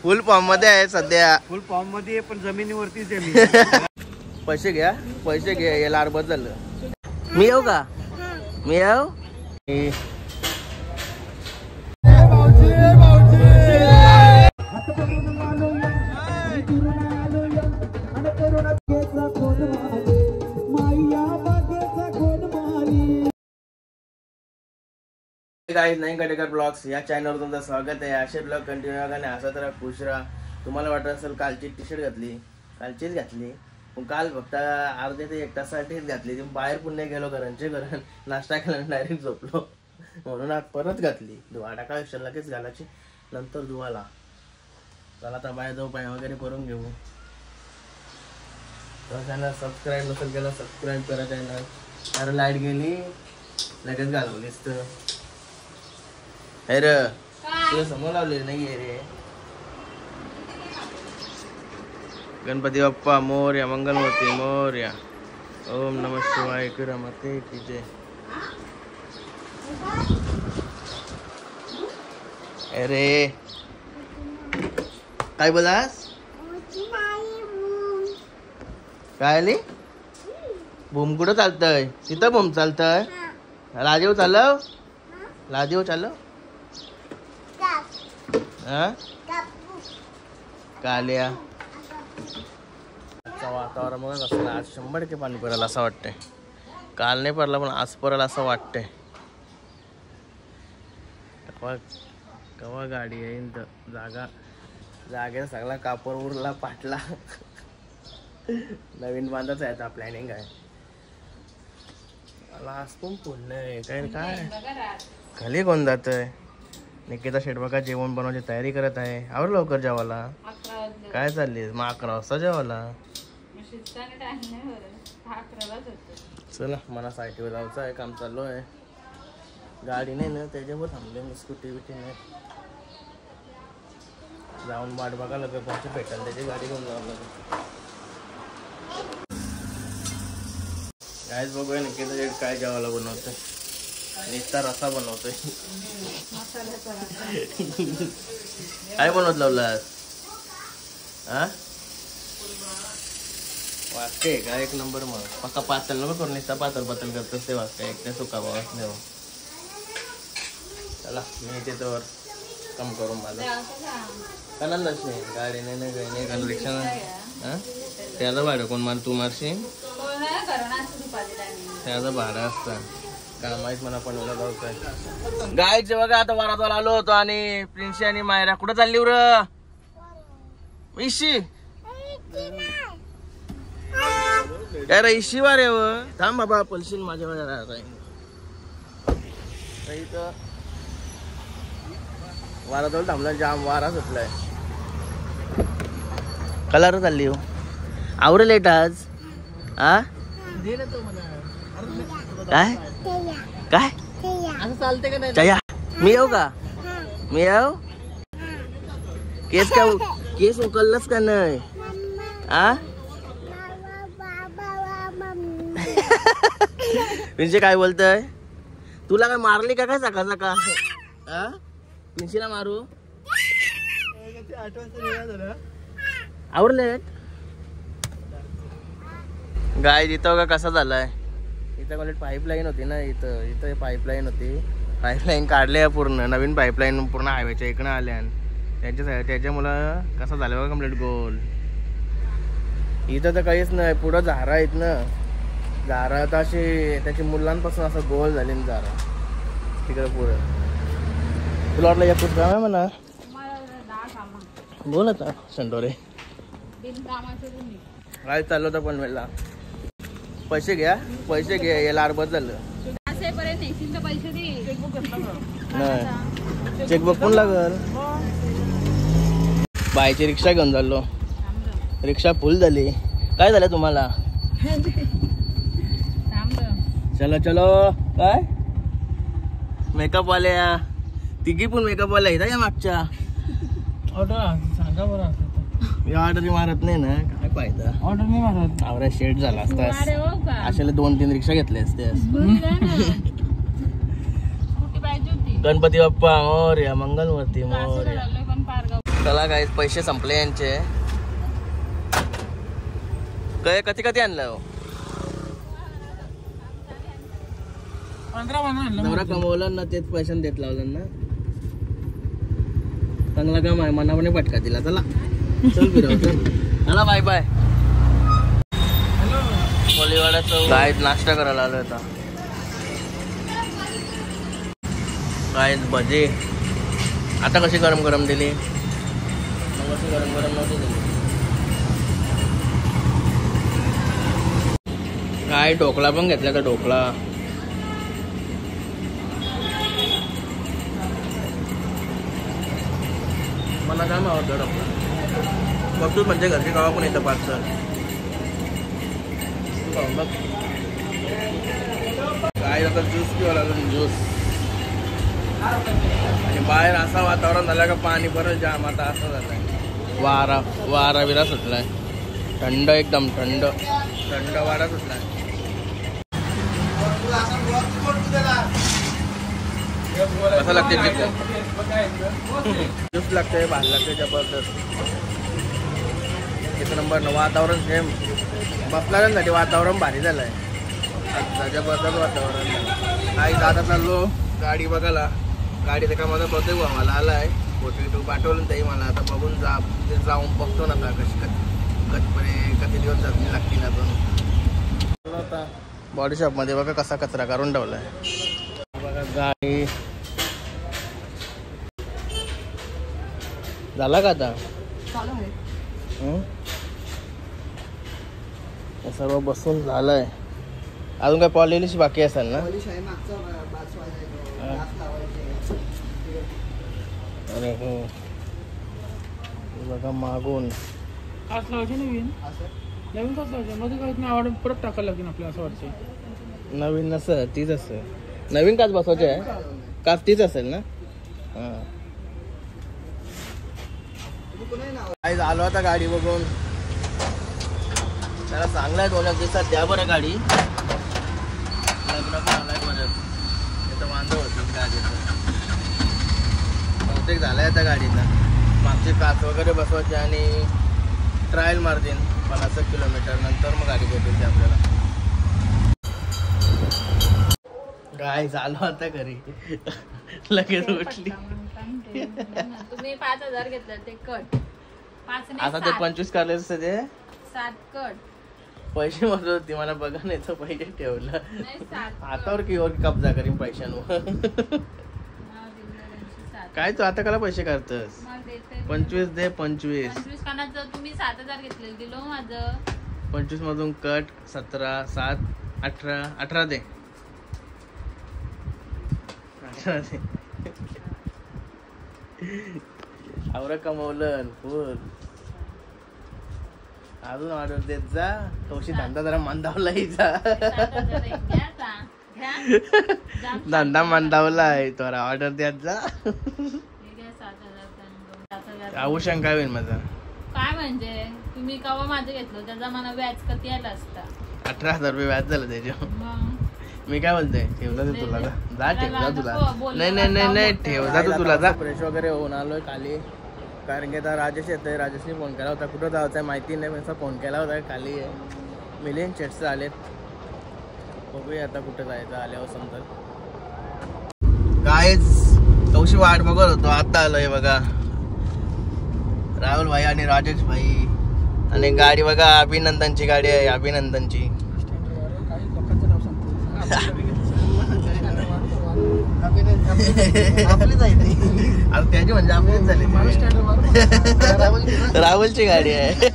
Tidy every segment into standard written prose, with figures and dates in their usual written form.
फुल form मध्ये आहे सध्या. फुल फॉर्म मध्ये पण जमिनीवरतीच आहे मी. पैसे घ्या, पैसे घ्या. याला अर्बत झालं. मी येऊ का? मी येऊ. गाइस, नईन कटेकर ब्लॉग्स या चॅनलवर तुमचं स्वागत आहे. असे ब्लॉग कंटिन्यू करा आणि असा तर खुश राहा. तुम्हाला वाटत असेल कालची टी शर्ट घातली, कालचीच घातली, पण काल फक्त अर्ध्या ते 1 तासासाठीच घातली. ती बाहेर पुन्हा गेलो घरांचे घरात, नाश्ता केला डायरेक्ट झोपलो, म्हणून आज परत घातली. धुवा टाका लगेच घालायची, नंतर धुवाला. चला आता बाहेर जाऊ, पाय वगैरे करून घेऊ. तर चॅनल सबस्क्राईब नसेल केलं सबस्क्राईब करा चॅनल. कारण लाईट गेली लगेच घालवलीस तर अरे तुला समोर लावले नाहीये रे. गणपती बाप्पा मोरया, मंगलमूर्ती मोरया. ओम नमः शिवाय. रमते की जय. अरे काय बोलास? काय आली? बूम कुठं चालतंय? तिथं बूम चालतंय. राजीव चालव, राजीव चालव. काल्या वातावरण बघा कसं. आज 100% पाणी पडेल असं वाटतंय. काल नाही पडला पण आज पडेल असं वाटतंय. कवा गाडी येईन तर जागेचा सगळा कापड उरला पाटला. नवीन बांधायचं आहे आता प्लॅनिंग आहे. मला आज पण पूर्ण आहे काय खाली कोण जात आहे. निकिता शेट बघा जेवण बनवायची तयारी करत आहे. आवर लवकर जेवायला. काय चालली? मग 11 वाजता जेवायला. चला मला साईटीवर जायचं आहे, काम चालू आहे. गाडी नाही ना त्याच्यावर थांबले मी. स्कूटी बिटी नाही. जाऊन वाट बघा लगेच कोणती भेटेल त्याची गाडी घेऊन जावं लागेल. कायच बघूया निकिता शेट काय जेवायला बनवतोय. नुसता रसा बनवतोय. काय बनवत लावलास? हा वाटते का एक नंबर. मग पक्का पातळ नको करून नुसता पातळ करतोस ते वाटतं. एक ते सुका बाबा देऊ. चला मी येते तर कम करून माझा कणालाच नाही. गाडी नाही काही नाही कारण रिक्षा हा त्याचं भाडं कोण मार? तू मारशील त्याचं भाडं असतं काय माहित मला. पण गायचे बघा आता वारातवाला आलो होतो आणि प्रिन्सी आणि मायरा कुठं चालली र? इशी काय रे? इशी वारे व थांब बाबा पलशील माझ्या इथं वारातवाला थांबला. जाम वारा सुटलाय. कलर चालली हो आवर लेट आज. आ काय काय असं चालते का नाही? जया मी येऊ का? मी येऊ. केस उकललास का नाही? आ पिंशी काय बोलतय? तुला काय मारली का काय सकाळ सकाळ? पिंशीला मारू आवरले गाय तिथं का कसा झालाय. इथं कॉलेज पाईपलाईन होती ना. इथं पाईपलाईन होती. पाईपलाईन काढले पूर्ण. नवीन पाईपलाईन पूर्ण हायवेच्या इकडं आल्या. त्याच्यामुळं कसं झालं बघा कम्प्लीट गोल. इथं तर काहीच नाही. पुढं झारा आहेत ना. झारा तर अशी त्याची मुलांपासून असं गोल झाली ना झारा तिकडं पुढं. तुला वाटलं या कुठं काम आहे म्हणा. बोल आता संडोरे काय चाललं होतं पण वेळेला. पैसे घ्या, पैसे घ्या. याला अर्बत झालं. नाही चेकबुक पण लागल. बायची रिक्षा घेऊन चाललो. रिक्षा फुल झाली. काय झालं तुम्हाला? चलो चलो. काय मेकअप वाल्या तिघी पण मेकअप वाल्या आहेत या मागच्या. ऑर्डर सांगा बरं. मी ऑर्डर मारत नाही ना. काय पाहिजे ऑर्डर नाही मारत. आवरा शेट झाला असता. अशाला 2-3 रिक्षा घेतले असते. गणपती बाप्पा मोरया, मंगलमूर्ती मोरया. चला काय पैसे संपले यांचे. काय कधी कधी आणलं हो? 15 नवरा कमवलं ना तेच पैशाने देत लावलं ना. चांगला काम आहे मनापणे पटका दिला. चला चल फिरव चल. चला बाय बाय. कोलीवाड्याचं काय नाश्ता करायला आलो होता. काय भजे आता कशी गरम गरम दिली. कशी गरम गरम नव्हती दिली. काय ढोकळा पण घेतला का ढोकळा. मला काय आवडतं ढोकळा. बघतो म्हणजे घरची गावा पण येतं पार्सल. बघ काय आता ज्यूस पिवा लागून ज्यूस. आणि बाहेर असं वातावरण झालं का पाणी परत जाम. आता असं झालंय वारा वारा बिरा सुटलाय. थंड एकदम थंड थंड वारा सुटलाय. कसं लागते ज्यूस लागते भात लागते जबरदस्त. एक नंबर. वातावरण सेम बसणाऱ्यांसाठी वातावरण भारी झालंय. जबरदस्त वातावरण. काही दादा चाललो गाडी बघायला. गाडी का माझा बहुतेक मला आलाय. फोटो पाठवलं ताई मला. आता बघून जाऊन बघतो ना आता कशी कधी दिवस लागतील अजून. आता बॉडी शॉप मध्ये बघा कसा कचरा करून ठेवलाय. बघा गाडी झाला का आता. सर्व बसून झालंय. अजून काय पॉलिश बाकी असेल ना. अरे हो बघा मागून काच लावायची नवीन नवीन काच लावायची मध्ये काहीच नाही आवड परत टाकायला लागेल आपल्याला असं वाटतं. नवीन नसं तीच असेल. नवीन काच बसवायची आहे. काच तीच असेल ना. हा काय झालं आता गाडी बघून. त्याला चांगला आहे 2 दिवसात द्या बरं गाडी. लग्न पण आलाय परत. तिथं वांदो होती गाडीचं. बहुतेक झालाय आता गाडीचा. मागची काच वगैरे बसवायची आणि ट्रायल मारतील 50 किलोमीटर नंतर मग गाडी भेटेल आपल्याला. काय झालं आता घरी लगेच उठली. तुम्ही 5000 घेतले ते कट. 5 आता ते 25 काढले असते ते 7 कट. पैसे म्हणत होती मला बघा नाही तर पैसे ठेवलं. नाही 7 हातावर की कब्जा करीन पैशांवर. काय तू आता काला पैसे काढतस. 25 दे 25. 25 कानाचं तुम्ही 7000 घेतले दिलो माझं. 25 मधून कट 17 7 18 18 दे. 18 दे. आवरा कमवलं फुल. अजून ऑर्डर देत जा. तोशी धंदा जरा मंदावलाय जा. धंदा मंदावलाय तोरा. ऑर्डर द्यात जा. आभूषण काय होईल माझा. काय म्हणजे तुम्ही कवा माझं घेतलं त्याचा मला व्याज किती आला असता. 18,000 रुपये व्याज झालं त्याच्या. मी काय बोलतोय ठेवला तर तुला जा. ठेवला तुला. नाही नाही नाही नाही ठेवला तर तुला जा. फ्रेश वगैरे होऊन आलोय खाली. कारण की आता राजेश येतोय. राजेशने फोन केला होता. कुठं जायचं माहिती नाही पण फोन केला होता. खाली आहे. मिलियन चॅट्स आलेत. बघूया आता कुठं जायचं आल्यावर समजेल. कायच तवशी वाट बघत होतो. आता आलोय बघा राहुल भाई आणि राजेश भाई. आणि गाडी बघा अभिनंदनची गाडी आहे. अभिनंदनची. आता त्याची म्हणजे आपलीच झाली. राहुलची गाडी आहे.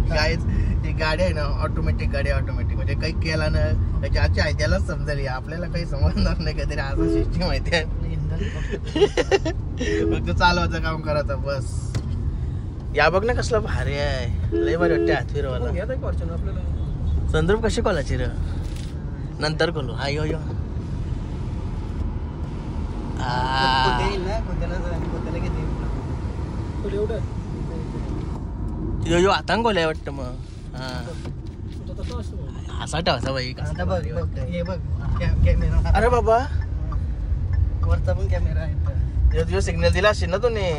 गाईच ही गाडी आहे ना ऑटोमॅटिक गाडी. ऑटोमॅटिक म्हणजे काही केला ना ज्याची आहे त्यालाच समजेल. आपल्याला काही समजणार नाही. काहीतरी असं सिस्टीम माहिती आहे. फक्त चालवायचं काम करायचं बस. या बघ ना कसला भारी आहे. लय भारी वाटते हात फिरवायला. संदर्भ कशी कॉलाची र नंतर करू. अयो यो यो आता कोल्या वाटतं मग. असा ठेवायचा बाई. अरे बाबा वरचा पण कॅमेरा आहे. तुझं सिग्नल दिला असेल ना तुम्ही.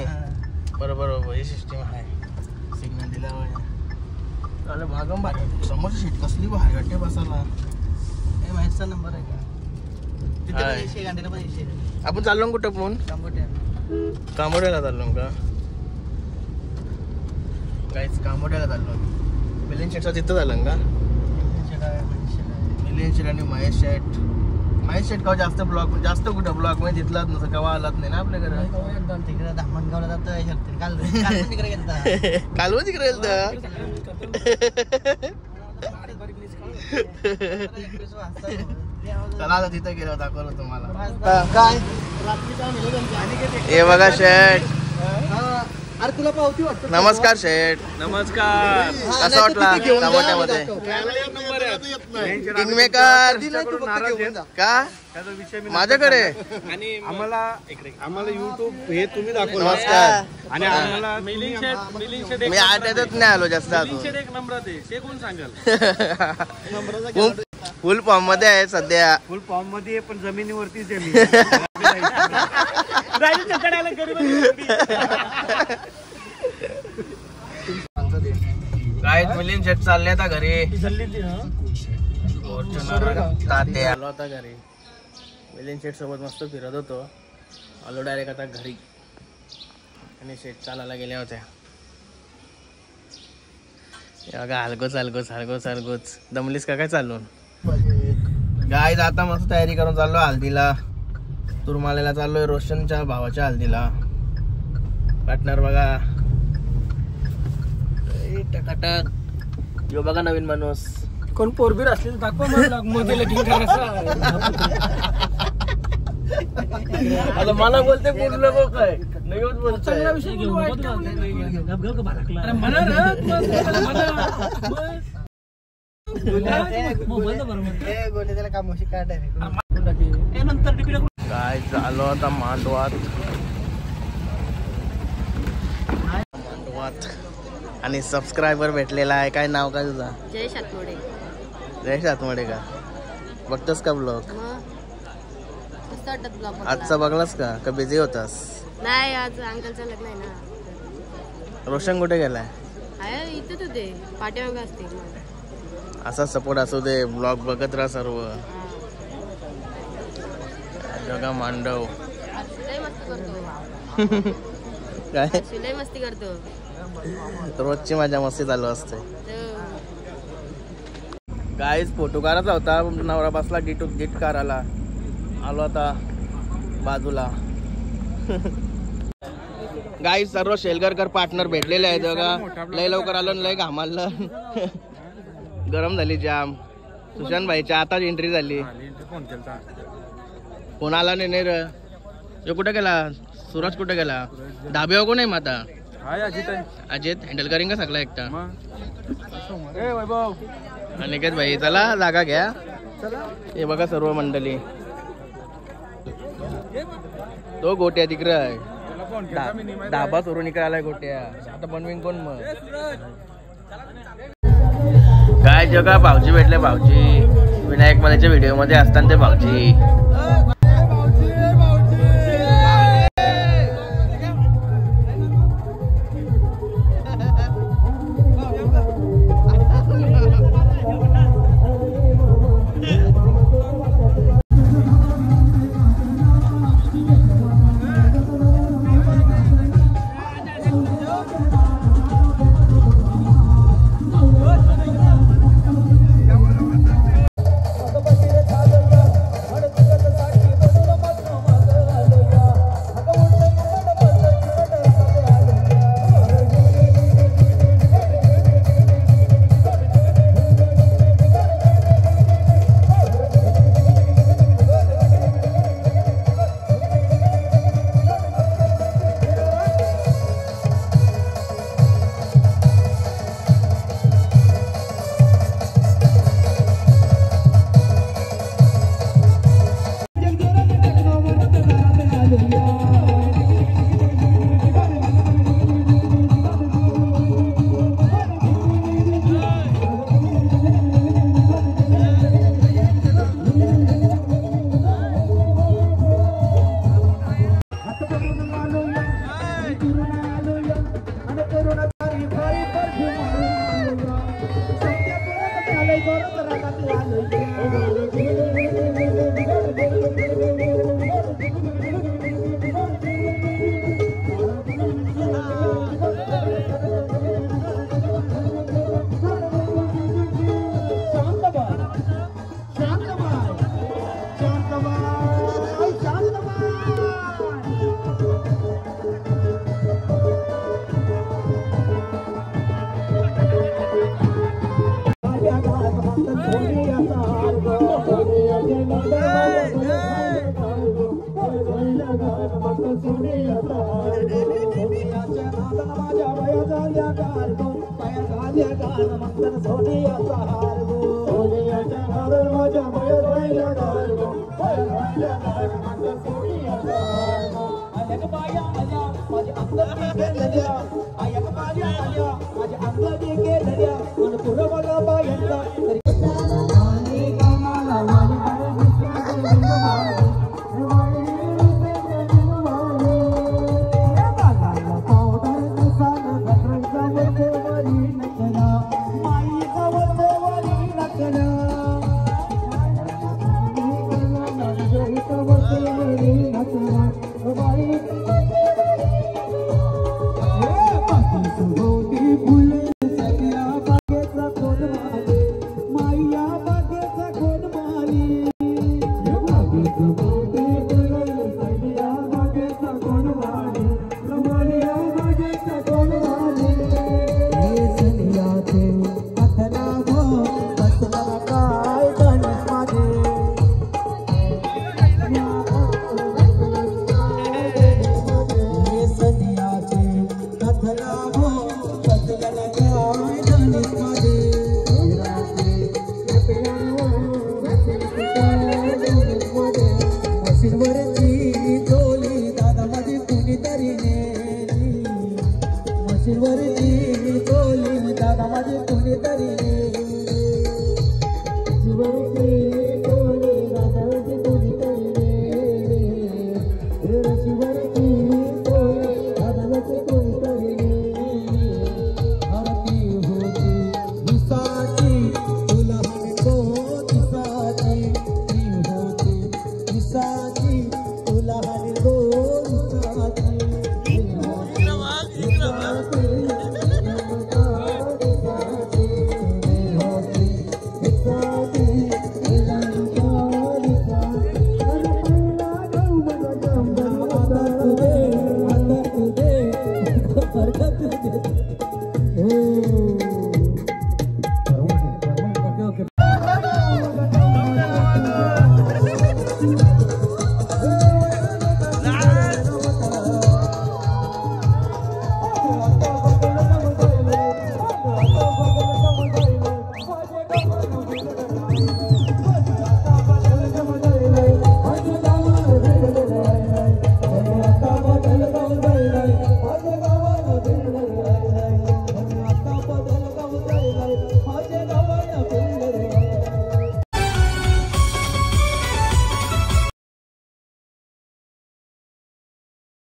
बरोबर ही सिस्टीम आहे. सिग्नल दिला अरे भागम भारी समोर सीट कसली भारी वाटते बसायला. माहितीचा नंबर आहे का तिथे हाय. पण 100 गांडीला पण 100 आपण चाललो कुठं पण कामोड्याला चाललो का काहीच कामोड्याला चाललो. मिलिंद शेटचा तिथं झालं का मिलिंद शेट आणि महेश शेट का जास्त जास्त कुठं ब्लॉग मध्ये तिथलाच नसं केव्हा आलाच नाही ना आपल्या घरात. तिकडे धामणगावला जातोय काल तिकडे गेलता कालवं तिकडे गेलं चला आता तिथं गेलो दाखवलं तुम्हाला. काय हे बघा शेट. अरे तुला पावती वाटतं. नमस्कार शेठ. नमस्कार. कसा वाटला टमाट्यामध्ये किंगमेकर का माझ्याकडे. आम्हाला युट्यूब हे तुम्ही दाखवलं. नमस्कार. आणि आम्हाला मिलिंद शेट मी आठवतच नाही आलो जास्त अजून. एक नंबर ते कोण सांगाल. फुल फॉर्म मध्ये आहे सध्या. फुल फॉर्म मध्ये पण जमिनीवरतीच आहे मी. काय मिलिंद शेट चालले आता घरी. ताते आलो आता घरी. मिलिंद शेट सोबत मस्त फिरत होतो. आलो डायरेक्ट आता घरी आणि शेट चालायला गेल्या होत्या. बघा हलगोच दमलीस का काय चालून. गाय आता मस्त तयारी करून चाललो हल्दीला. तुरमालेला चाललोय रोशनच्या भावाच्या हल्दीला. पार्टनर बघा टकाटक. यो बघा नवीन माणूस. कोण पोरबीर असले दाखवा मध्ये लगीन करायचं. आता मला बोलते पूर्ण लोक काय नाही बोलतोय. काय झालं आता मांडवात आणि सबस्क्रायबर भेटलेला आहे. काय नाव काय तुझा. जय सातमोडे का बघतोस का ब्लॉग. आजचा बघलास का बिझी होतास. नाही आज अंकलचं लग्न आहे ना. रोशन कुठे गेलाय. इथेच होते पाठीमागे असते. असा सपोर्ट असू दे. ब्लॉग बघत राहा सर्व. जगा मांडव काय शिलाई मस्ती करतो. रोजची माझ्या मस्ती चालू असते. गाईज फोटो काढायचा होता. नवरा बसला गिट काराला. आलो आता बाजूला. गाईज सर्व शेलगरकर पार्टनर भेटलेले आहेत बघा. लय लवकर आलो लय घामालं. गरम झाली जाम. सुशांत भाईच्या आताच एंट्री झाली. फोन आला नाही र. तो कुठे गेला. सूरज कुठे गेला. धाब्यावर कोण आहे मग आता. अजित हँडल करीन का सगळा एकटा. अनिकेत भाई चला जागा घ्या. हे बघा सर्व मंडळी. तो गोट्या तिकडे आहे. धाबा चोरून इकडे आलाय गोट्या. आता बनवीन कोण मग. काय जगा भाऊजी भेटले. भाऊजी विनायक मलाच्या व्हिडिओ मध्ये असताना ते भाऊजी. Bye.